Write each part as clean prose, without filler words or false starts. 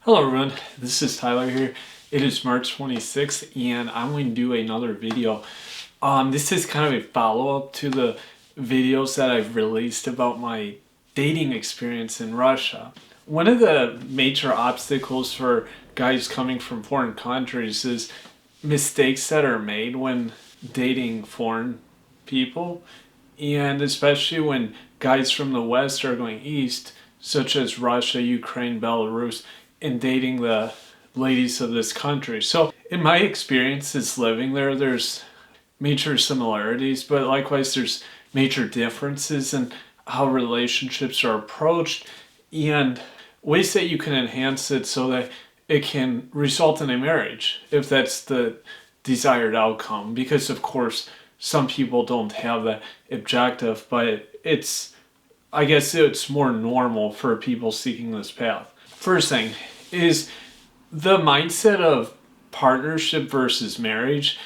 Hello everyone, this is Tyler here. It is March 26th and I'm going to do another video. This is kind of a follow-up to the videos that I've released about my dating experience in Russia. One of the major obstacles for guys coming from foreign countries is mistakes that are made when dating foreign people, and especially when guys from the West are going east, such as Russia, Ukraine, Belarus, and dating the ladies of this country. So in my experiences living there, there's major similarities, but likewise there's major differences in how relationships are approached and ways that you can enhance it so that it can result in a marriage if that's the desired outcome. Because of course some people don't have that objective, but I guess it's more normal for people seeking this path. First thing is the mindset of partnership versus marriage.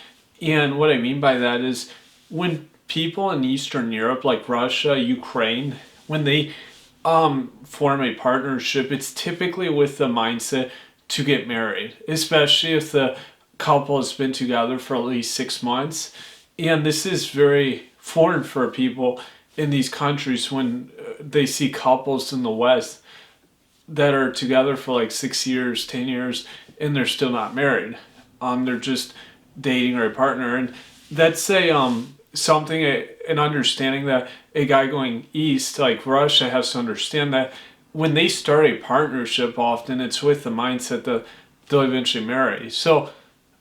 And what I mean by that is when people in Eastern Europe, like Russia, Ukraine, when they form a partnership, it's typically with the mindset to get married, especially if the couple has been together for at least 6 months. And this is very foreign for people in these countries when they see couples in the West that are together for like 6 years, 10 years, and they're still not married. They're just dating or a partner. And that's an understanding that a guy going east, like Russia, has to understand that when they start a partnership, often it's with the mindset that they'll eventually marry. So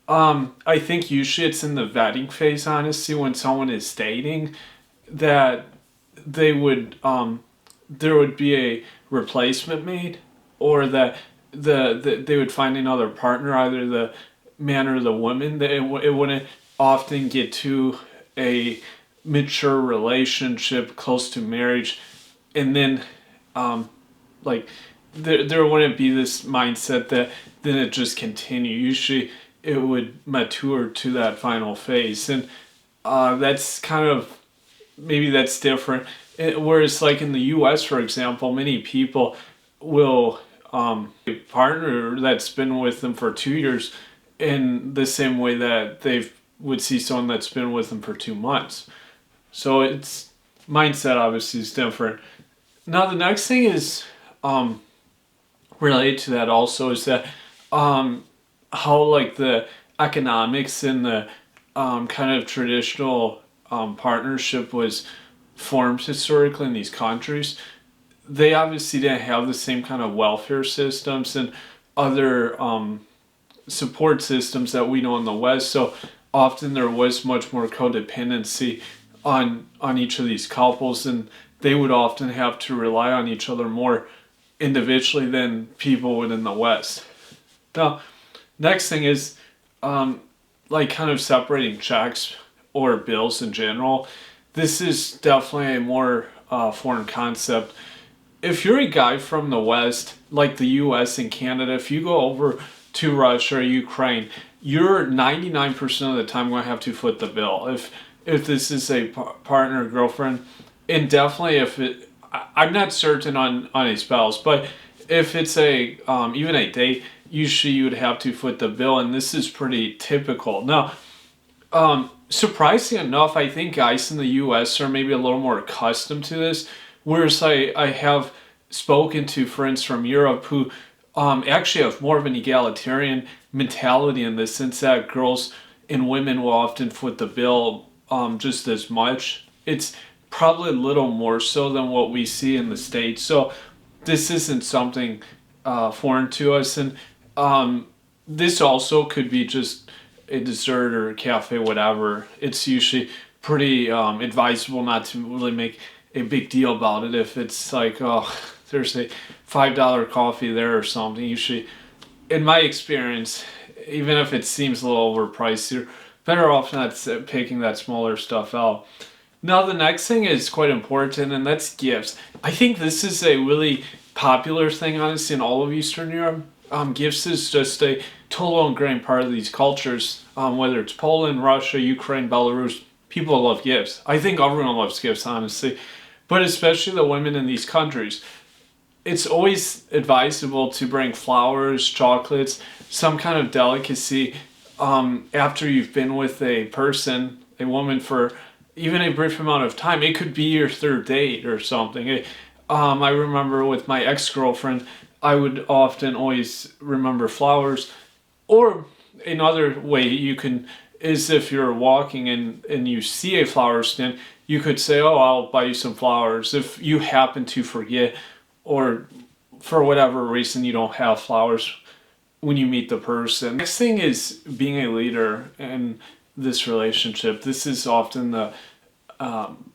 I think usually it's in the vetting phase, honestly, when someone is dating, that there would be a replacement made, or that they would find another partner, either the man or the woman. That it wouldn't often get to a mature relationship close to marriage, and then there wouldn't be this mindset that then it just continue. Usually it would mature to that final phase, and that's kind of, maybe that's different. Whereas like in the US, for example, many people will a partner that's been with them for 2 years in the same way that they would see someone that's been with them for 2 months. So it's mindset obviously is different. Now the next thing is related to that also is that how like the economics and the kind of traditional partnership was formed historically in these countries. They obviously didn't have the same kind of welfare systems and other support systems that we know in the West. So often there was much more codependency on each of these couples, and they would often have to rely on each other more individually than people would in the West. Now, next thing is like kind of separating checks or bills in general. This is definitely a more foreign concept. If you're a guy from the West, like the US and Canada, if you go over to Russia or Ukraine, you're 99% of the time going to have to foot the bill. If this is a partner or girlfriend, and definitely if it, I'm not certain on a spouse, but if it's a even a date, usually you would have to foot the bill, and this is pretty typical. Now, surprisingly enough, I think guys in the US are maybe a little more accustomed to this, whereas I have spoken to friends from Europe who actually have more of an egalitarian mentality in the sense that girls and women will often foot the bill just as much. It's probably a little more so than what we see in the States. So this isn't something foreign to us, and this also could be just a dessert or a cafe, whatever. It's usually pretty advisable not to really make a big deal about it. If it's like, oh, there's a $5 coffee there or something, usually, in my experience, even if it seems a little overpriced, you're better off not picking that smaller stuff out. Now the next thing is quite important, and that's gifts. I think this is a really popular thing, honestly, in all of Eastern Europe. Gifts is just a total ingrained part of these cultures, whether it's Poland, Russia, Ukraine, Belarus. People love gifts. I think everyone loves gifts, honestly, but especially the women in these countries. it's always advisable to bring flowers, chocolates, some kind of delicacy after you've been with a person, a woman, for even a brief amount of time. It could be your third date or something. I remember with my ex-girlfriend, I would often always remember flowers. Or another way you can is if you're walking and you see a flower stand, you could say, "Oh, I'll buy you some flowers." If you happen to forget, or for whatever reason you don't have flowers when you meet the person. Next thing is being a leader in this relationship. This is often the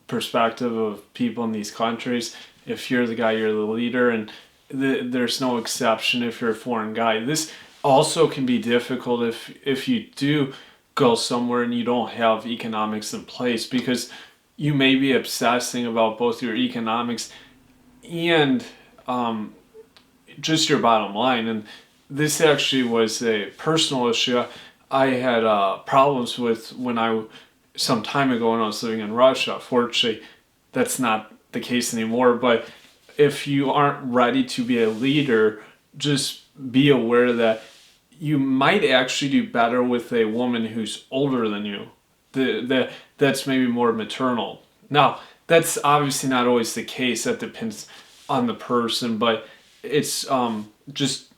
perspective of people in these countries. If you're the guy, you're the leader, and there's no exception if you're a foreign guy. This also can be difficult if you do go somewhere and you don't have economics in place, because you may be obsessing about both your economics and just your bottom line. And this actually was a personal issue I had problems with some time ago when I was living in Russia. Fortunately, that's not the case anymore. But if you aren't ready to be a leader, just be aware that you might actually do better with a woman who's older than you. That's maybe more maternal. Now, that's obviously not always the case. That depends on the person, but it's just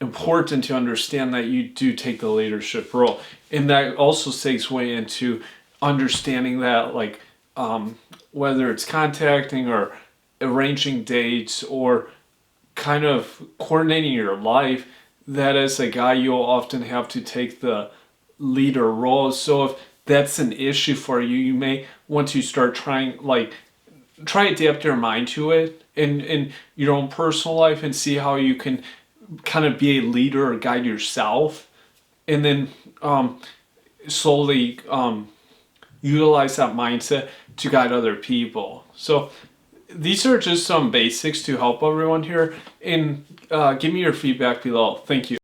important to understand that you do take the leadership role. And that also segues into understanding that, like, whether it's contacting or arranging dates or kind of coordinating your life, that as a guy you'll often have to take the leader role. So if that's an issue for you, you may want to start try adapt your mind to it in your own personal life and see how you can kind of be a leader or guide yourself, and then slowly utilize that mindset to guide other people. So these are just some basics to help everyone here, and give me your feedback below. Thank you.